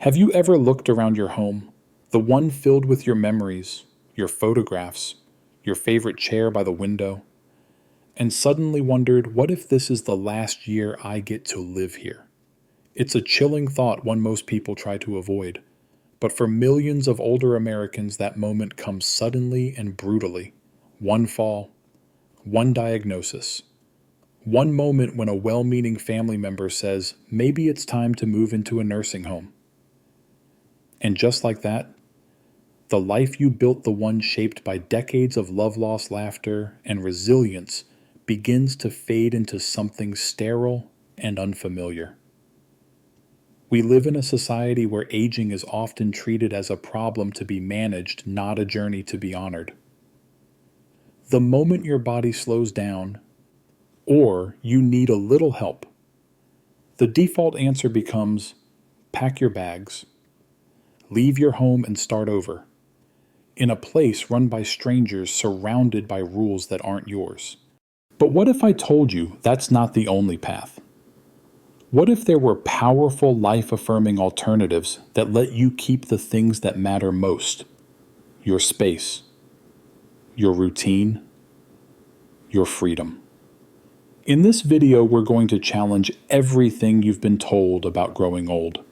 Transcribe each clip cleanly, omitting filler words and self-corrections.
Have you ever looked around your home, the one filled with your memories, your photographs, your favorite chair by the window, and suddenly wondered, what if this is the last year I get to live here? It's a chilling thought, one most people try to avoid. But for millions of older Americans, that moment comes suddenly and brutally. One fall, one diagnosis, one moment when a well-meaning family member says, maybe it's time to move into a nursing home. And just like that, the life you built, the one shaped by decades of love lost laughter and resilience, begins to fade into something sterile and unfamiliar. We live in a society where aging is often treated as a problem to be managed, not a journey to be honored. The moment your body slows down, or you need a little help, the default answer becomes pack your bags, leave your home and start over, in a place run by strangers surrounded by rules that aren't yours. But what if I told you that's not the only path? What if there were powerful, life-affirming alternatives that let you keep the things that matter most? Your space, your routine, your freedom. In this video, we're going to challenge everything you've been told about growing old.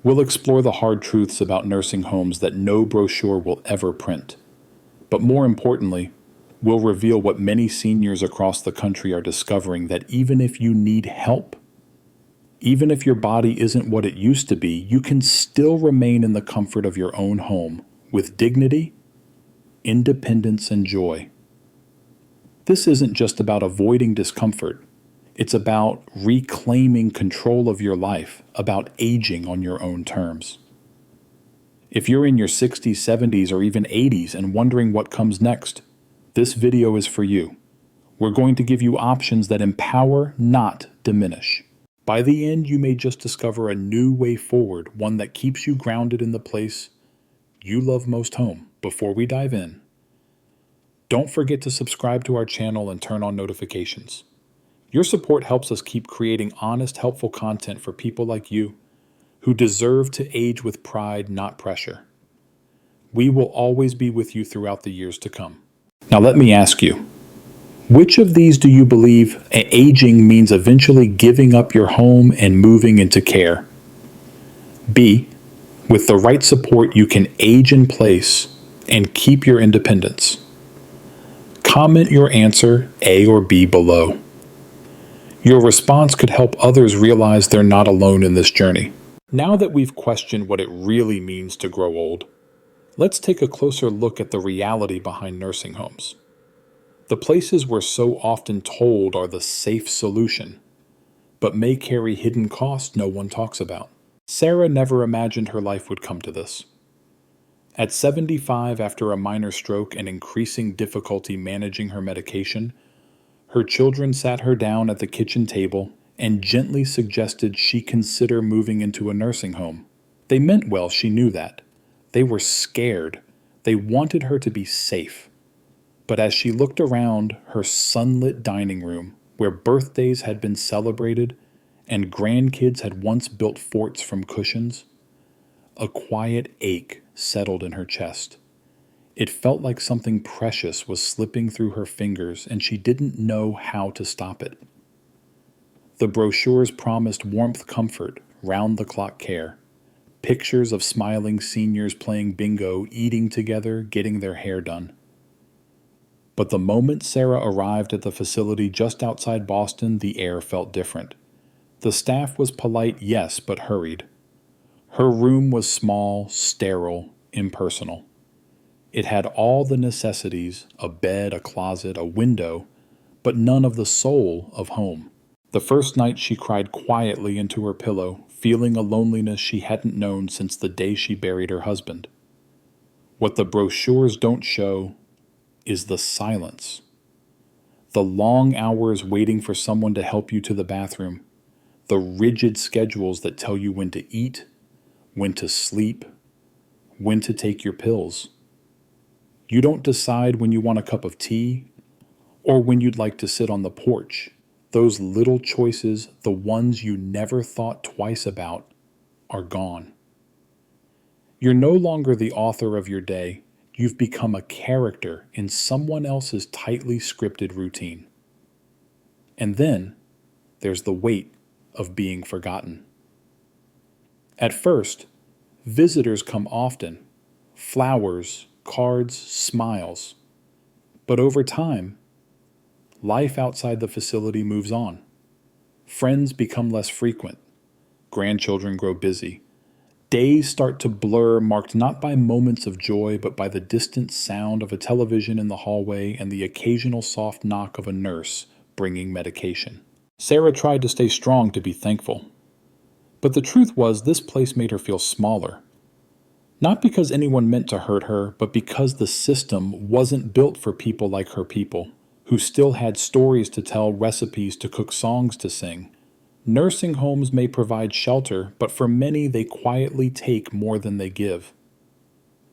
We'll explore the hard truths about nursing homes that no brochure will ever print. But more importantly, we'll reveal what many seniors across the country are discovering, that even if you need help, even if your body isn't what it used to be, you can still remain in the comfort of your own home with dignity, independence, and joy. This isn't just about avoiding discomfort. It's about reclaiming control of your life, about aging on your own terms. If you're in your 60s, 70s, or even 80s and wondering what comes next, this video is for you. We're going to give you options that empower, not diminish. By the end, you may just discover a new way forward, one that keeps you grounded in the place you love most, home. Before we dive in, don't forget to subscribe to our channel and turn on notifications. Your support helps us keep creating honest, helpful content for people like you who deserve to age with pride, not pressure. We will always be with you throughout the years to come. Now let me ask you, which of these do you believe aging means eventually giving up your home and moving into care? B, with the right support, you can age in place and keep your independence. Comment your answer, A or B, below. Your response could help others realize they're not alone in this journey. Now that we've questioned what it really means to grow old, let's take a closer look at the reality behind nursing homes. The places we're so often told are the safe solution, but may carry hidden costs no one talks about. Sarah never imagined her life would come to this. At 75, after a minor stroke and increasing difficulty managing her medication, her children sat her down at the kitchen table and gently suggested she consider moving into a nursing home. They meant well, she knew that. They were scared. They wanted her to be safe. But as she looked around her sunlit dining room, where birthdays had been celebrated and grandkids had once built forts from cushions, a quiet ache settled in her chest. It felt like something precious was slipping through her fingers, and she didn't know how to stop it. The brochures promised warmth, comfort, round-the-clock care, pictures of smiling seniors playing bingo, eating together, getting their hair done. But the moment Sarah arrived at the facility just outside Boston, the air felt different. The staff was polite, yes, but hurried. Her room was small, sterile, impersonal. It had all the necessities, a bed, a closet, a window, but none of the soul of home. The first night she cried quietly into her pillow, feeling a loneliness she hadn't known since the day she buried her husband. What the brochures don't show is the silence. The long hours waiting for someone to help you to the bathroom. The rigid schedules that tell you when to eat, when to sleep, when to take your pills. You don't decide when you want a cup of tea or when you'd like to sit on the porch. Those little choices, the ones you never thought twice about, are gone. You're no longer the author of your day. You've become a character in someone else's tightly scripted routine. And then there's the weight of being forgotten. At first, visitors come often, flowers, cards, smiles. But over time, life outside the facility moves on. Friends become less frequent. Grandchildren grow busy. Days start to blur, marked not by moments of joy, but by the distant sound of a television in the hallway and the occasional soft knock of a nurse bringing medication. Sarah tried to stay strong to be thankful. But the truth was, this place made her feel smaller. Not because anyone meant to hurt her, but because the system wasn't built for people like her people, who still had stories to tell, recipes to cook, songs to sing. Nursing homes may provide shelter, but for many they quietly take more than they give.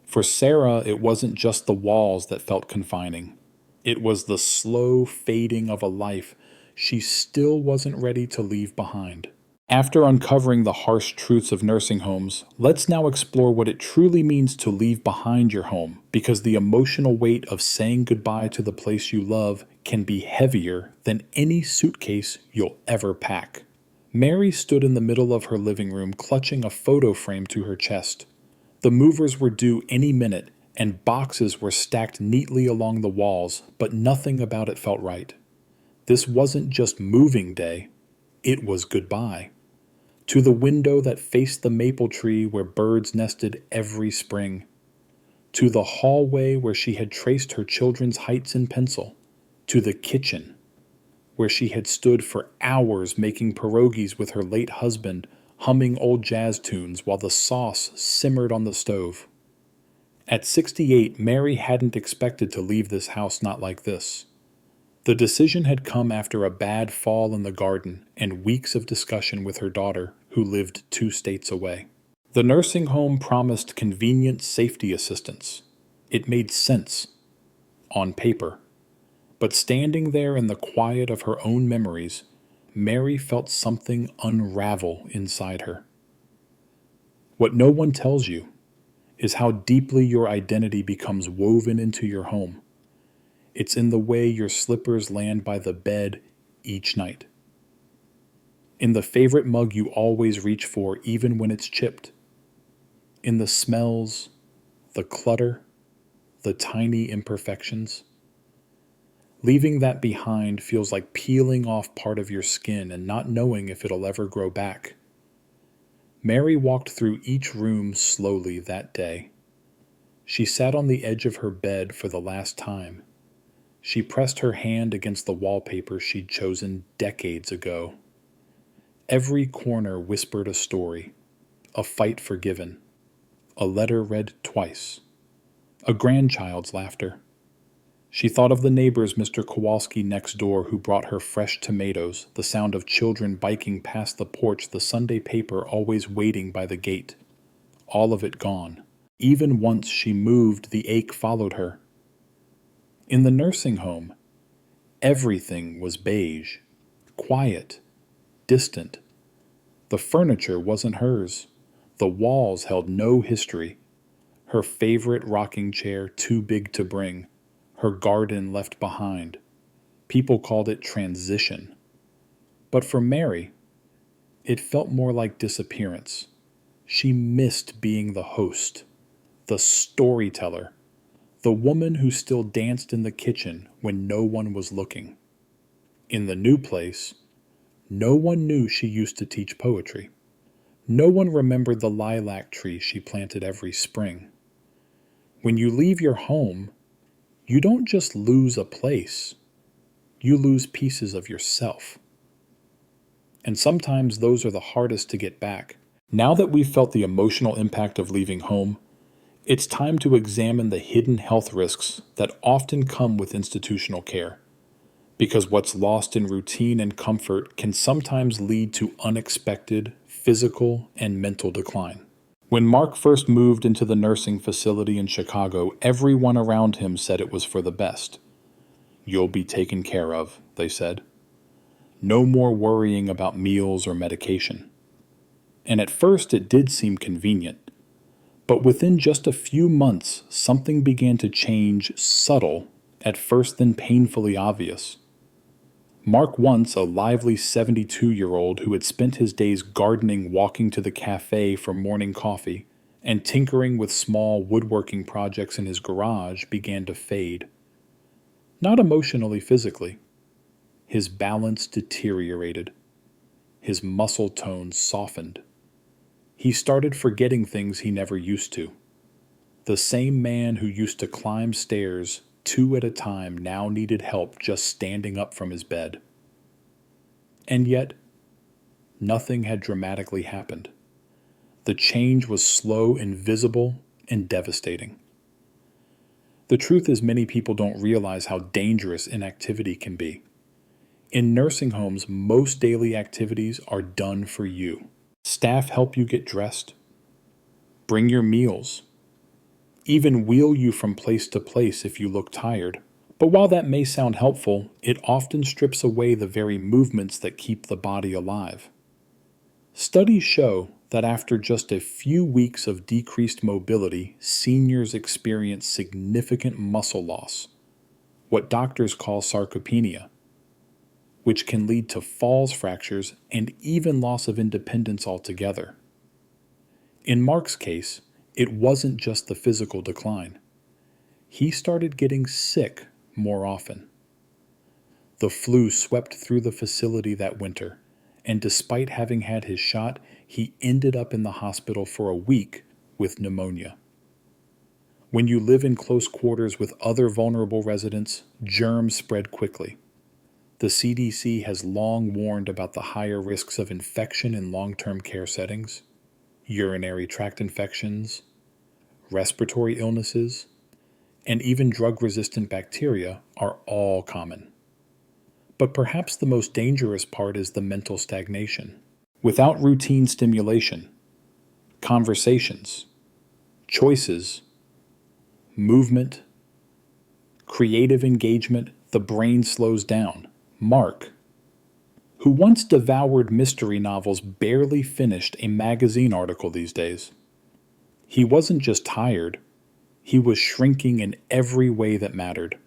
For Sarah, it wasn't just the walls that felt confining. It was the slow fading of a life she still wasn't ready to leave behind. After uncovering the harsh truths of nursing homes, let's now explore what it truly means to leave behind your home, because the emotional weight of saying goodbye to the place you love can be heavier than any suitcase you'll ever pack. Mary stood in the middle of her living room, clutching a photo frame to her chest. The movers were due any minute, and boxes were stacked neatly along the walls, but nothing about it felt right. This wasn't just moving day, it was goodbye. To the window that faced the maple tree where birds nested every spring. To the hallway where she had traced her children's heights in pencil. To the kitchen, where she had stood for hours making pierogies with her late husband, humming old jazz tunes while the sauce simmered on the stove. At 68, Mary hadn't expected to leave this house not like this. The decision had come after a bad fall in the garden and weeks of discussion with her daughter, who lived 2 states away. The nursing home promised convenient safety assistance. It made sense, on paper. But standing there in the quiet of her own memories, Mary felt something unravel inside her. What no one tells you is how deeply your identity becomes woven into your home. It's in the way your slippers land by the bed each night. In the favorite mug you always reach for even when it's chipped. In the smells, the clutter, the tiny imperfections. Leaving that behind feels like peeling off part of your skin and not knowing if it'll ever grow back. Mary walked through each room slowly that day. She sat on the edge of her bed for the last time. She pressed her hand against the wallpaper she'd chosen decades ago. Every corner whispered a story, a fight forgiven, a letter read twice, a grandchild's laughter. She thought of the neighbors, Mr. Kowalski next door, who brought her fresh tomatoes, the sound of children biking past the porch, the Sunday paper always waiting by the gate. All of it gone. Even once she moved, the ache followed her. In the nursing home, everything was beige, quiet, distant. The furniture wasn't hers. The walls held no history. Her favorite rocking chair too big to bring. Her garden left behind. People called it transition. But for Mary, it felt more like disappearance. She missed being the host, the storyteller, the woman who still danced in the kitchen when no one was looking. In the new place, no one knew she used to teach poetry. No one remembered the lilac tree she planted every spring. When you leave your home, you don't just lose a place, you lose pieces of yourself. And sometimes those are the hardest to get back. Now that we've felt the emotional impact of leaving home, it's time to examine the hidden health risks that often come with institutional care. Because what's lost in routine and comfort can sometimes lead to unexpected physical and mental decline. When Mark first moved into the nursing facility in Chicago, everyone around him said it was for the best. "You'll be taken care of," they said. "No more worrying about meals or medication." And at first it did seem convenient. But within just a few months, something began to change, subtle, at first then painfully obvious. Mark, once a lively 72-year-old who had spent his days gardening, walking to the cafe for morning coffee, and tinkering with small woodworking projects in his garage, began to fade. Not emotionally, physically. His balance deteriorated. His muscle tone softened. He started forgetting things he never used to. The same man who used to climb stairs 2 at a time now needed help just standing up from his bed. And yet, nothing had dramatically happened. The change was slow, invisible, and devastating. The truth is, many people don't realize how dangerous inactivity can be. In nursing homes, most daily activities are done for you. Staff help you get dressed, bring your meals, even wheel you from place to place if you look tired. But while that may sound helpful, it often strips away the very movements that keep the body alive. Studies show that after just a few weeks of decreased mobility, seniors experience significant muscle loss, what doctors call sarcopenia, which can lead to falls, fractures, and even loss of independence altogether. In Mark's case, it wasn't just the physical decline. He started getting sick more often. The flu swept through the facility that winter, and despite having had his shot, he ended up in the hospital for a week with pneumonia. When you live in close quarters with other vulnerable residents, germs spread quickly. The CDC has long warned about the higher risks of infection in long-term care settings. Urinary tract infections, respiratory illnesses, and even drug-resistant bacteria are all common. But perhaps the most dangerous part is the mental stagnation. Without routine stimulation, conversations, choices, movement, creative engagement, the brain slows down. Mark, who once devoured mystery novels, barely finished a magazine article these days. He wasn't just tired, he was shrinking in every way that mattered.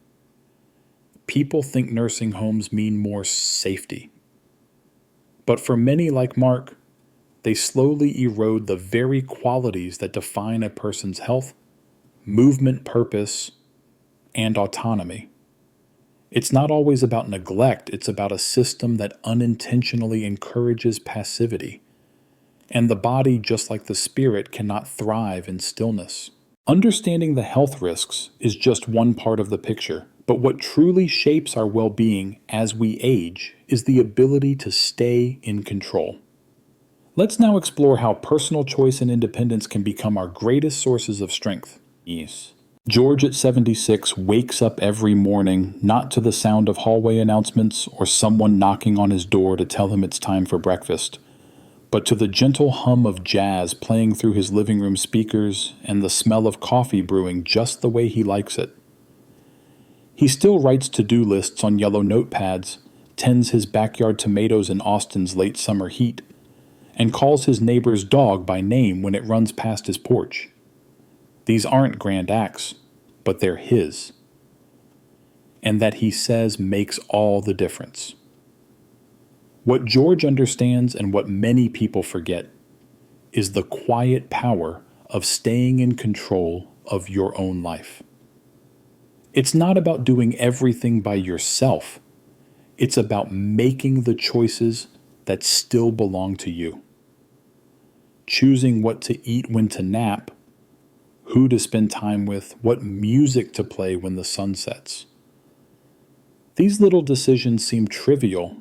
People think nursing homes mean more safety. But for many like Mark, they slowly erode the very qualities that define a person's health, movement, purpose, and autonomy. It's not always about neglect, it's about a system that unintentionally encourages passivity. And the body, just like the spirit, cannot thrive in stillness. Understanding the health risks is just one part of the picture, but what truly shapes our well-being as we age is the ability to stay in control. Let's now explore how personal choice and independence can become our greatest sources of strength. Yes. George at 76 wakes up every morning not to the sound of hallway announcements or someone knocking on his door to tell him it's time for breakfast, but to the gentle hum of jazz playing through his living room speakers and the smell of coffee brewing just the way he likes it. He still writes to-do lists on yellow notepads, tends his backyard tomatoes in Austin's late summer heat, and calls his neighbor's dog by name when it runs past his porch. These aren't grand acts, but they're his. And that he says makes all the difference. What George understands and what many people forget is the quiet power of staying in control of your own life. It's not about doing everything by yourself. It's about making the choices that still belong to you. Choosing what to eat when to nap, who to spend time with, what music to play when the sun sets. These little decisions seem trivial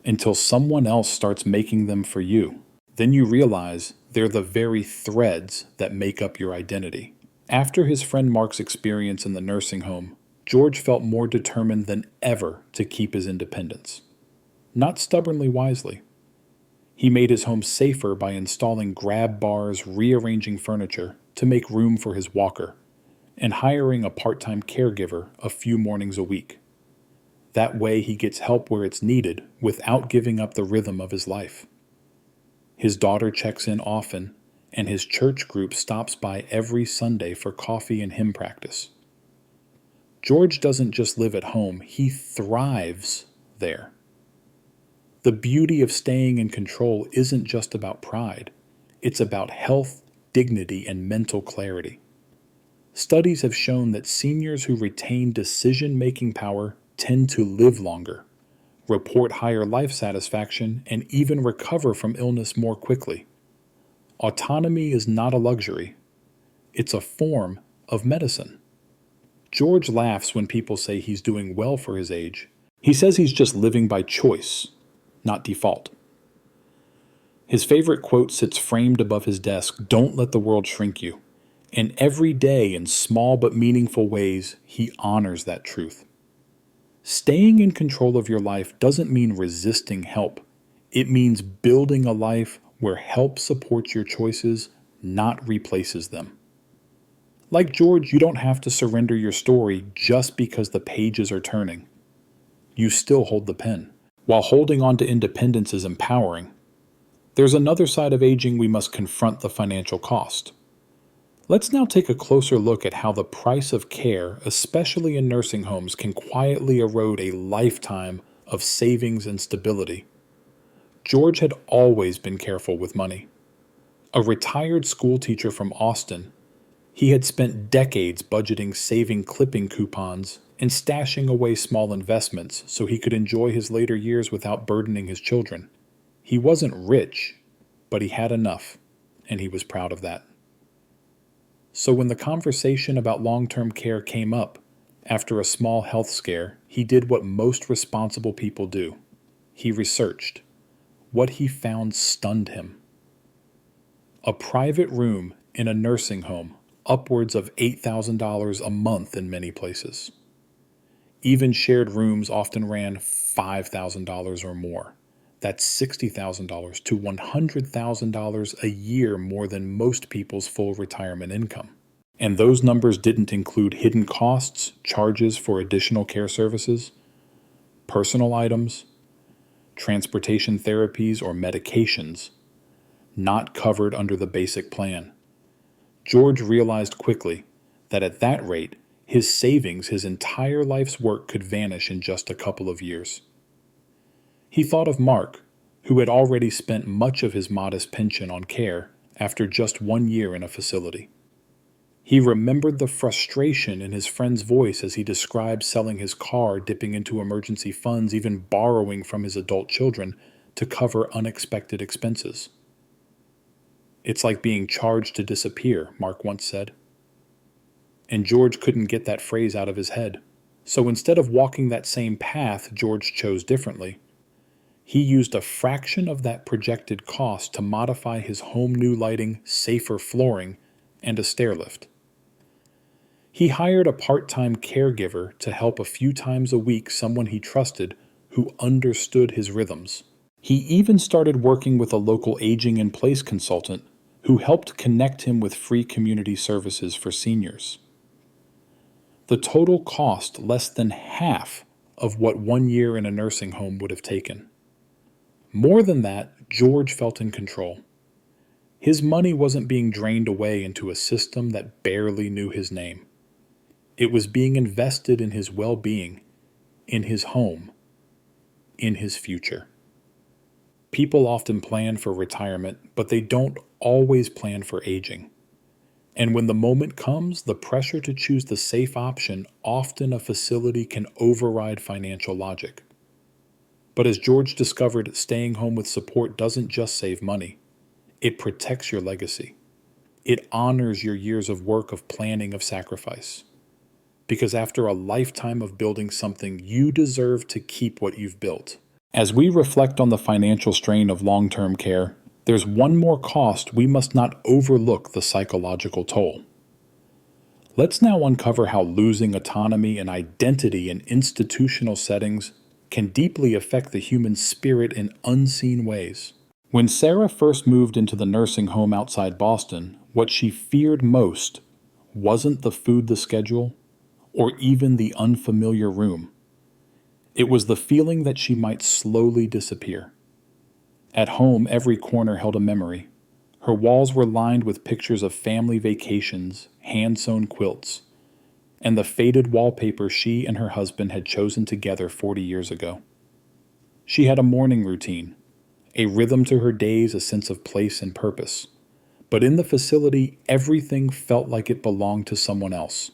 until someone else starts making them for you. Then you realize they're the very threads that make up your identity. After his friend Mark's experience in the nursing home, George felt more determined than ever to keep his independence. Not stubbornly wisely. He made his home safer by installing grab bars, rearranging furniture to make room for his walker, and hiring a part-time caregiver a few mornings a week. That way he gets help where it's needed without giving up the rhythm of his life. His daughter checks in often, and his church group stops by every Sunday for coffee and hymn practice. George doesn't just live at home, he thrives there. The beauty of staying in control isn't just about pride, it's about health, dignity, and mental clarity. Studies have shown that seniors who retain decision-making power tend to live longer, report higher life satisfaction, and even recover from illness more quickly. Autonomy is not a luxury, it's a form of medicine. George laughs when people say he's doing well for his age. He says he's just living by choice, not default. His favorite quote sits framed above his desk: "Don't let the world shrink you." And every day, in small but meaningful ways, he honors that truth. Staying in control of your life doesn't mean resisting help. It means building a life where help supports your choices, not replaces them. Like George, you don't have to surrender your story just because the pages are turning. You still hold the pen. While holding on to independence is empowering, there's another side of aging we must confront: the financial cost. Let's now take a closer look at how the price of care, especially in nursing homes, can quietly erode a lifetime of savings and stability. George had always been careful with money. A retired school teacher from Austin, he had spent decades budgeting, saving clipping coupons, and stashing away small investments so he could enjoy his later years without burdening his children. He wasn't rich, but he had enough, and he was proud of that. So when the conversation about long-term care came up, after a small health scare, he did what most responsible people do. He researched. What he found stunned him. A private room in a nursing home, upwards of $8,000 a month in many places. Even shared rooms often ran $5,000 or more. That's $60,000 to $100,000 a year more than most people's full retirement income. And those numbers didn't include hidden costs, charges for additional care services, personal items, transportation therapies, or medications, not covered under the basic plan. George realized quickly that at that rate, his savings, his entire life's work, could vanish in just a couple of years. He thought of Mark, who had already spent much of his modest pension on care after just 1 year in a facility. He remembered the frustration in his friend's voice as he described selling his car, dipping into emergency funds, even borrowing from his adult children to cover unexpected expenses. "It's like being charged to disappear," Mark once said. And George couldn't get that phrase out of his head. So instead of walking that same path, George chose differently. He used a fraction of that projected cost to modify his home: new lighting, safer flooring, and a stair lift. He hired a part-time caregiver to help a few times a week, someone he trusted who understood his rhythms. He even started working with a local aging-in-place consultant who helped connect him with free community services for seniors. The total cost less than half of what 1 year in a nursing home would have taken. More than that, George felt in control. His money wasn't being drained away into a system that barely knew his name. It was being invested in his well-being, in his home, in his future. People often plan for retirement, but they don't always plan for aging. And when the moment comes, the pressure to choose the safe option, often a facility, can override financial logic. But as George discovered, staying home with support doesn't just save money. It protects your legacy. It honors your years of work, of planning, of sacrifice. Because after a lifetime of building something, you deserve to keep what you've built. As we reflect on the financial strain of long-term care, there's one more cost we must not overlook: the psychological toll. Let's now uncover how losing autonomy and identity in institutional settings can deeply affect the human spirit in unseen ways. When Sarah first moved into the nursing home outside Boston, what she feared most wasn't the food, the schedule, or even the unfamiliar room. It was the feeling that she might slowly disappear. At home, every corner held a memory: Her walls were lined with pictures of family vacations, hand-sewn quilts, and the faded wallpaper she and her husband had chosen together 40 years ago. She had a morning routine, a rhythm to her days, a sense of place and purpose. But in the facility, everything felt like it belonged to someone else.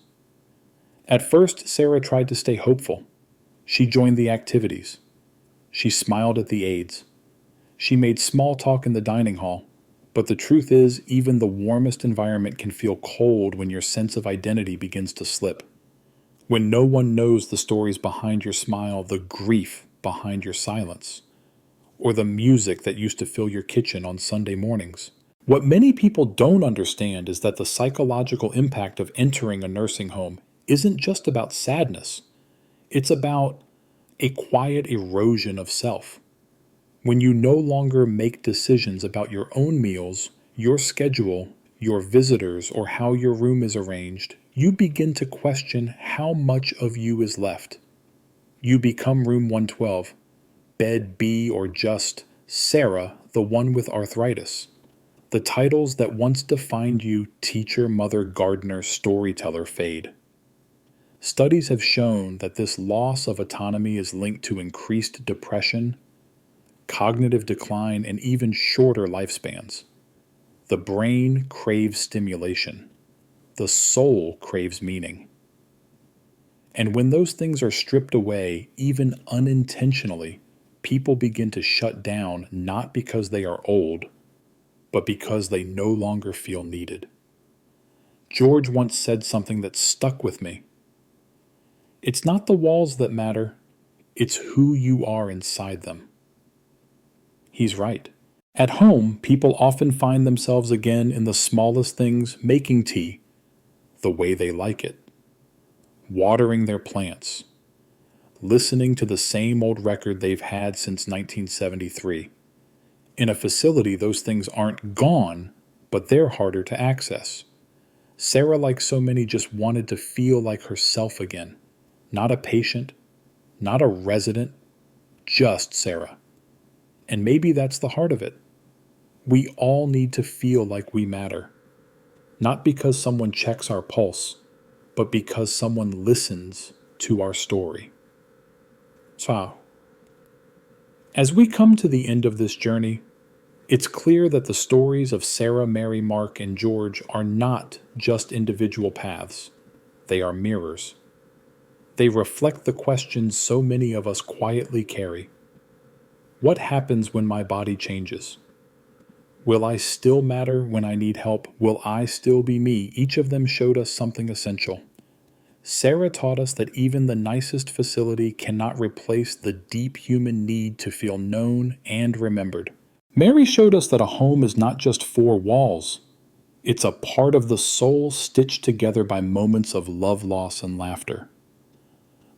At first, Sarah tried to stay hopeful. She joined the activities. She smiled at the aides. She made small talk in the dining hall. But the truth is, even the warmest environment can feel cold when your sense of identity begins to slip. When no one knows the stories behind your smile, the grief behind your silence, or the music that used to fill your kitchen on Sunday mornings. What many people don't understand is that the psychological impact of entering a nursing home isn't just about sadness. It's about a quiet erosion of self. When you no longer make decisions about your own meals, your schedule, your visitors, or how your room is arranged, you begin to question how much of you is left. You become room 112, bed B, or just Sarah, the one with arthritis. The titles that once defined you, teacher, mother, gardener, storyteller, fade. Studies have shown that this loss of autonomy is linked to increased depression, cognitive decline, and even shorter lifespans. The brain craves stimulation. The soul craves meaning. And when those things are stripped away, even unintentionally, people begin to shut down not because they are old, but because they no longer feel needed. George once said something that stuck with me. It's not the walls that matter, it's who you are inside them. He's right. At home, people often find themselves again in the smallest things, making tea the way they like it, watering their plants, listening to the same old record they've had since 1973. In a facility, those things aren't gone, but they're harder to access. Sarah, like so many, just wanted to feel like herself again. Not a patient, not a resident, just Sarah. And maybe that's the heart of it. We all need to feel like we matter. Not because someone checks our pulse, but because someone listens to our story. So, as we come to the end of this journey, it's clear that the stories of Sarah, Mary, Mark, and George are not just individual paths. They are mirrors. They reflect the questions so many of us quietly carry. What happens when my body changes? Will I still matter when I need help? Will I still be me? Each of them showed us something essential. Sarah taught us that even the nicest facility cannot replace the deep human need to feel known and remembered. Mary showed us that a home is not just four walls. It's a part of the soul stitched together by moments of love, loss, and laughter.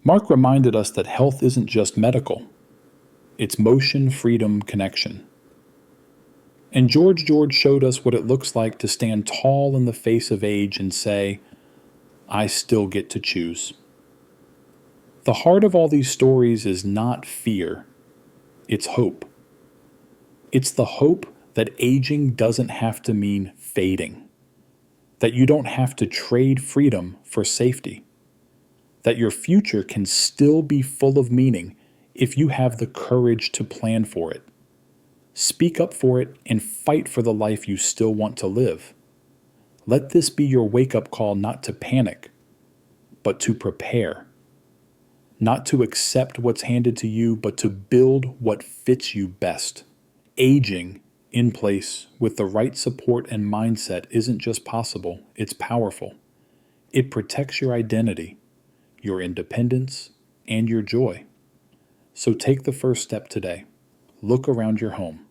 Mark reminded us that health isn't just medical. It's motion, freedom, connection. And George showed us what it looks like to stand tall in the face of age and say, I still get to choose. The heart of all these stories is not fear, it's hope. It's the hope that aging doesn't have to mean fading, that you don't have to trade freedom for safety, that your future can still be full of meaning if you have the courage to plan for it. Speak up for it and fight for the life you still want to live. Let this be your wake-up call not to panic, but to prepare. Not to accept what's handed to you, but to build what fits you best. Aging in place with the right support and mindset isn't just possible, it's powerful. It protects your identity, your independence, and your joy. So take the first step today. Look around your home.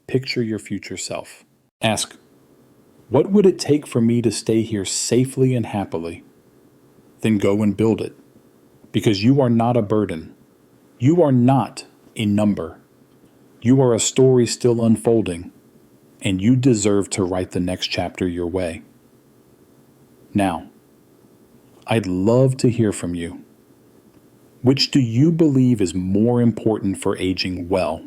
Picture your future self. Ask, what would it take for me to stay here safely and happily? Then go and build it. Because you are not a burden. You are not a number. You are a story still unfolding, and you deserve to write the next chapter your way. Now, I'd love to hear from you. Which do you believe is more important for aging well?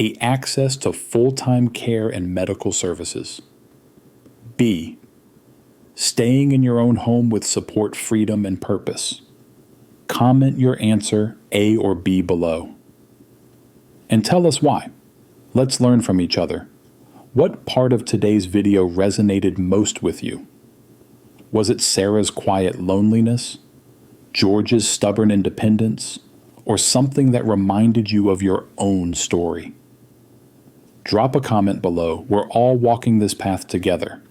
A. Access to full-time care and medical services. B. Staying in your own home with support, freedom, and purpose. Comment your answer A or B below. And tell us why. Let's learn from each other. What part of today's video resonated most with you? Was it Sarah's quiet loneliness, George's stubborn independence, or something that reminded you of your own story? Drop a comment below. We're all walking this path together.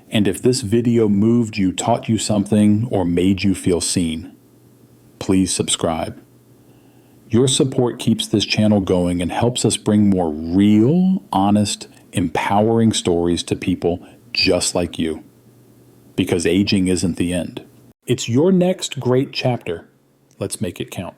And if this video moved you, taught you something, or made you feel seen, please subscribe. Your support keeps this channel going and helps us bring more real, honest, empowering stories to people just like you. Because aging isn't the end. It's your next great chapter. Let's make it count.